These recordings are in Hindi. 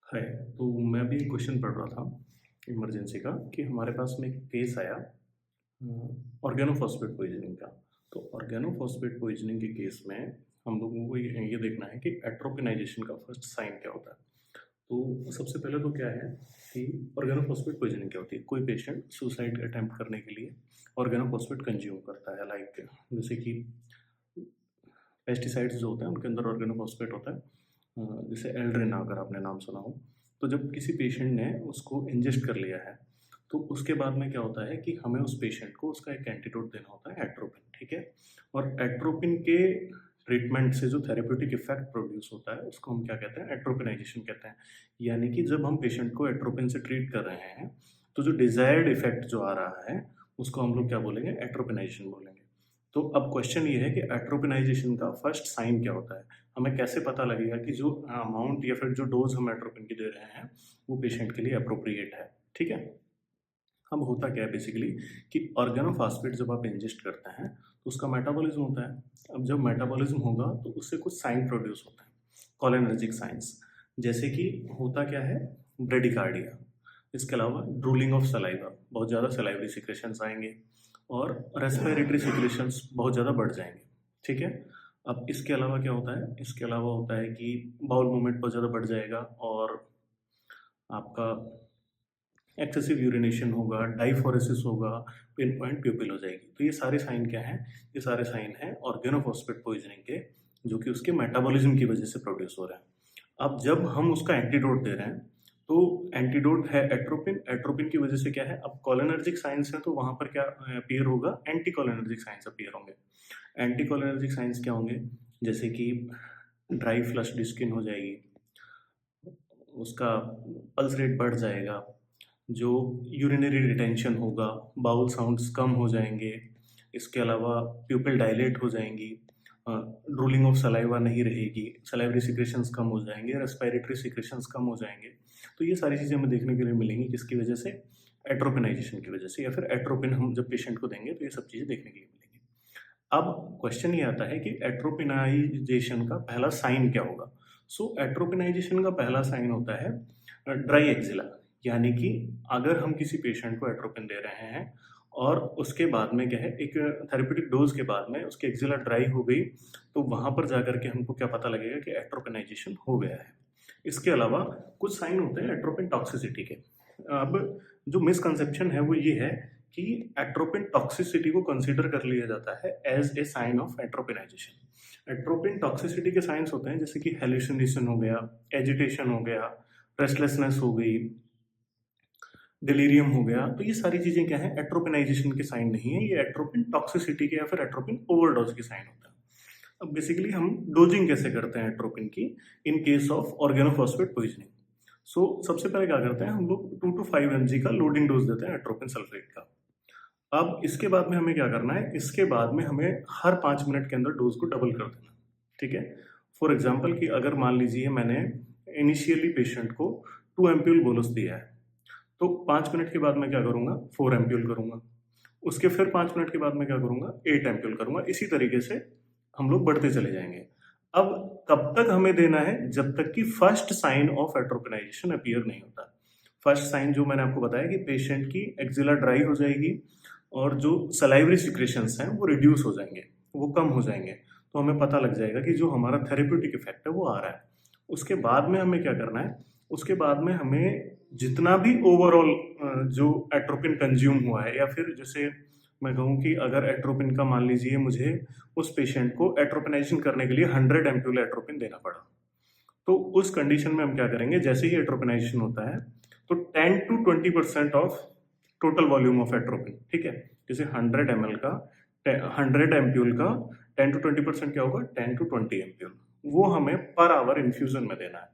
हाय। तो मैं अभी एक क्वेश्चन पढ़ रहा था इमरजेंसी का कि हमारे पास में एक केस आया ऑर्गेनोफॉस्फेट पॉइजनिंग का। तो ऑर्गेनोफॉस्फेट पॉइजनिंग के केस में हम लोगों को ये देखना है कि एट्रोपिनाइजेशन का फर्स्ट साइन क्या होता है। तो सबसे पहले तो क्या है कि ऑर्गेनोफॉस्फेट पॉइजनिंग क्या होती है। कोई पेशेंट सुसाइड अटेम्प्ट करने के लिए ऑर्गेनोफॉस्फेट कंज्यूम करता है, लाइक जैसे कि पेस्टिसाइड्स जो होते हैं उनके अंदर ऑर्गेनोफॉस्फेट होता है। जैसे एल्ड्रिन, अगर आपने नाम सुना हो। तो जब किसी पेशेंट ने उसको इंजेस्ट कर लिया है तो उसके बाद में क्या होता है कि हमें उस पेशेंट को उसका एक एंटीडोट देना होता है, एट्रोपिन। ठीक है। और एट्रोपिन के ट्रीटमेंट से जो थेरेप्यूटिक इफेक्ट प्रोड्यूस होता है उसको हम क्या कहते हैं, एट्रोपिनाइजेशन कहते हैं। यानी कि जब हम पेशेंट को एट्रोपिन से ट्रीट कर रहे हैं तो जो डिजायर्ड इफेक्ट जो आ रहा है उसको हम लोग क्या बोलेंगे, एट्रोपिनाइजेशन बोलेंगे। तो अब क्वेश्चन ये है कि एट्रोपिनाइजेशन का फर्स्ट साइन क्या होता है। हमें कैसे पता लगेगा कि जो अमाउंट या फिर जो डोज हम एट्रोपिन की दे रहे हैं वो पेशेंट के लिए अप्रोप्रिएट है। ठीक है। अब होता क्या है बेसिकली कि ऑर्गेनोफॉस्फेट जब आप इंजेस्ट करते हैं तो उसका मेटाबॉलिज्म होता है। अब जब मेटाबॉलिज्म होगा तो उससे कुछ साइन प्रोड्यूस होते हैं, कोलिनर्जिक साइंस। जैसे कि होता क्या है, ब्रेडिकार्डिया। इसके अलावा ड्रूलिंग ऑफ सलाइवा, बहुत ज़्यादा सलाइवरी सिक्रेशंस आएंगे और रेस्पिरेटरी सिक्रेशंस बहुत ज़्यादा बढ़ जाएंगे। ठीक है। अब इसके अलावा क्या होता है, इसके अलावा होता है कि बाउल मूवमेंट बहुत ज़्यादा बढ़ जाएगा और आपका एक्सेसिव यूरिनेशन होगा, डाइफोरेसिस होगा, पिन पॉइंट प्यूपिल हो जाएगी। तो ये सारे साइन क्या हैं, ये सारे साइन हैं ऑर्गेनोफॉस्फेट पॉइजनिंग के, जो कि उसके मेटाबॉलिज्म की वजह से प्रोड्यूस हो रहे हैं। अब जब हम उसका एंटीडोट दे रहे हैं तो एंटीडोट है एट्रोपिन। एट्रोपिन की वजह से क्या है, अब कोलिनर्जिक साइंस है तो वहां पर क्या अपीयर होगा, एंटी कोलिनर्जिक साइंस अपीयर होंगे। एंटी कोलिनर्जिक साइंस क्या होंगे, जैसे कि ड्राई फ्लश्ड स्किन हो जाएगी, उसका पल्स रेट बढ़ जाएगा, जो यूरिनरी रिटेंशन होगा, बाउल साउंड्स कम हो जाएंगे, इसके अलावा प्यूपिल डायलेट हो जाएंगी, ड्रूलिंग ऑफ सलाइवा नहीं रहेगी, सलाइवरी सिक्रेशंस कम हो जाएंगे, रेस्पिरेटरी सिक्रेशंस कम हो जाएंगे। तो ये सारी चीज़ें हमें देखने के लिए मिलेंगी, किसकी वजह से, एट्रोपिनाइजेशन की वजह से, या फिर एट्रोपिन हम जब पेशेंट को देंगे तो ये सब चीज़ें देखने के लिए मिलेंगी। अब क्वेश्चन ये आता है कि एट्रोपिनाइजेशन का पहला साइन क्या होगा। सो एट्रोपिनाइजेशन का पहला साइन होता है ड्राई एक्जिला। यानी कि अगर हम किसी पेशेंट को एट्रोपिन दे रहे हैं और उसके बाद में क्या है, एक थेरेप्यूटिक डोज के बाद में उसकी एक्जिला ड्राई हो गई, तो वहां पर जाकर के हमको क्या पता लगेगा कि एट्रोपिनाइजेशन हो गया है। इसके अलावा कुछ साइन होते हैं एट्रोपिन टॉक्सिसिटी के। अब जो मिसकंसेप्शन है वो ये है कि एट्रोपिन टॉक्सिसिटी को कंसीडर कर लिया जाता है as a sign of atropinization. Atropine toxicity के साइंस होते हैं जैसे कि हेलुसिनेशन हो गया, एजिटेशन हो गया, रेस्टलेसनेस हो गई, डिलीरियम हो गया। तो ये सारी चीजें क्या है, एट्रोपिनाइजेशन के साइन नहीं है, ये एट्रोपिन टॉक्सिसिटी के या फिर एट्रोपिन ओवरडोज के साइन होता है। अब बेसिकली हम डोजिंग कैसे करते हैं एट्रोपिन की in case of organophosphate poisoning. So सबसे पहले क्या करते हैं, हम लोग 2 to 5 mg का लोडिंग डोज देते हैं एट्रोपिन सल्फेट का। अब इसके बाद में हमें क्या करना है, इसके बाद में हमें हर 5 मिनट के अंदर डोज को डबल कर देना। ठीक है। फॉर एग्जाम्पल कि अगर मान लीजिए मैंने इनिशियली पेशेंट को 2 एम्प्यूल बोलस दिया है, तो 5 मिनट के बाद मैं क्या करूंगा, 4 एम्प्यूल करूंगा। उसके फिर 5 मिनट के बाद मैं क्या करूंगा, 8 एम्प्यूल करूंगा। इसी तरीके से हम लोग बढ़ते चले जाएंगे। अब कब तक हमें देना है, जब तक कि फर्स्ट साइन ऑफ एट्रोपिनाइजेशन अपीयर नहीं होता। फर्स्ट साइन जो मैंने आपको बताया कि पेशेंट की एक्जिला ड्राई हो जाएगी और जो सलाइवरी सिक्रेशंस हैं वो रिड्यूस हो जाएंगे, वो कम हो जाएंगे। तो हमें पता लग जाएगा कि जो हमारा थेरेप्यूटिक इफेक्ट है वो आ रहा है। उसके बाद में हमें क्या करना है, उसके बाद में हमें जितना भी ओवरऑल जो एट्रोपिन कंज्यूम हुआ है, या फिर जैसे मैं कहूँ कि अगर एट्रोपिन का मान लीजिए मुझे उस पेशेंट को एट्रोपिनाइजेशन करने के लिए 100 एम्प्यूल एट्रोपिन देना पड़ा, तो उस कंडीशन में हम क्या करेंगे, जैसे ही एट्रोपिनाइजेशन होता है तो 10 to 20% of total volume of atropine, ठीक है, जैसे 100 ml का 100 एम्प्यूल का 10 to 20% क्या होगा, 10 to 20 एम्प्यूल, वो हमें पर आवर इन्फ्यूजन में देना है।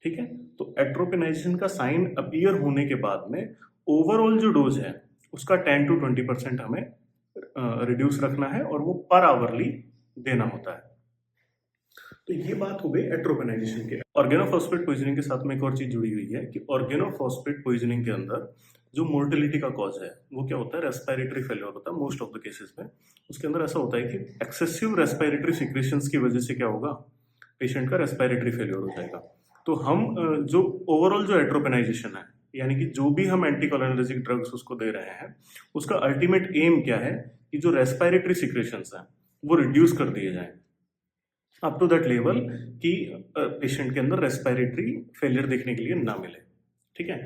ठीक है। तो एट्रोपिनाइजेशन का साइन अपीयर होने के बाद में ओवरऑल जो डोज है उसका 10 to 20% हमें रिड्यूस रखना है और वो पर आवरली देना होता है। तो ये बात हो गई एट्रोपिनाइजेशन के। ऑर्गेनोफॉस्फेट पॉइजनिंग के साथ में एक और चीज जुड़ी हुई है कि ऑर्गेनोफॉस्फेट पॉइजनिंग के अंदर जो मोर्टेलिटी का कॉज है वो क्या होता है, रेस्पिरेटरी फेलियर होता है मोस्ट ऑफ द केसेस में। उसके अंदर ऐसा होता है कि एक्सेसिव रेस्पिरेटरी सिक्रेशंस की वजह से क्या होगा, पेशेंट का रेस्पिरेटरी फेलियर हो जाएगा। तो हम जो ओवरऑल जो एट्रोपिनाइजेशन है, यानी कि जो भी हम एंटीकोलिनर्जिक ड्रग्स उसको दे रहे हैं, उसका अल्टीमेट एम क्या है कि जो रेस्पिरेटरी सिक्रेशंस हैं वो रिड्यूस कर दिए जाएं अप टू दैट लेवल कि पेशेंट के अंदर रेस्पिरेटरी फेलियर देखने के लिए ना मिले। ठीक है।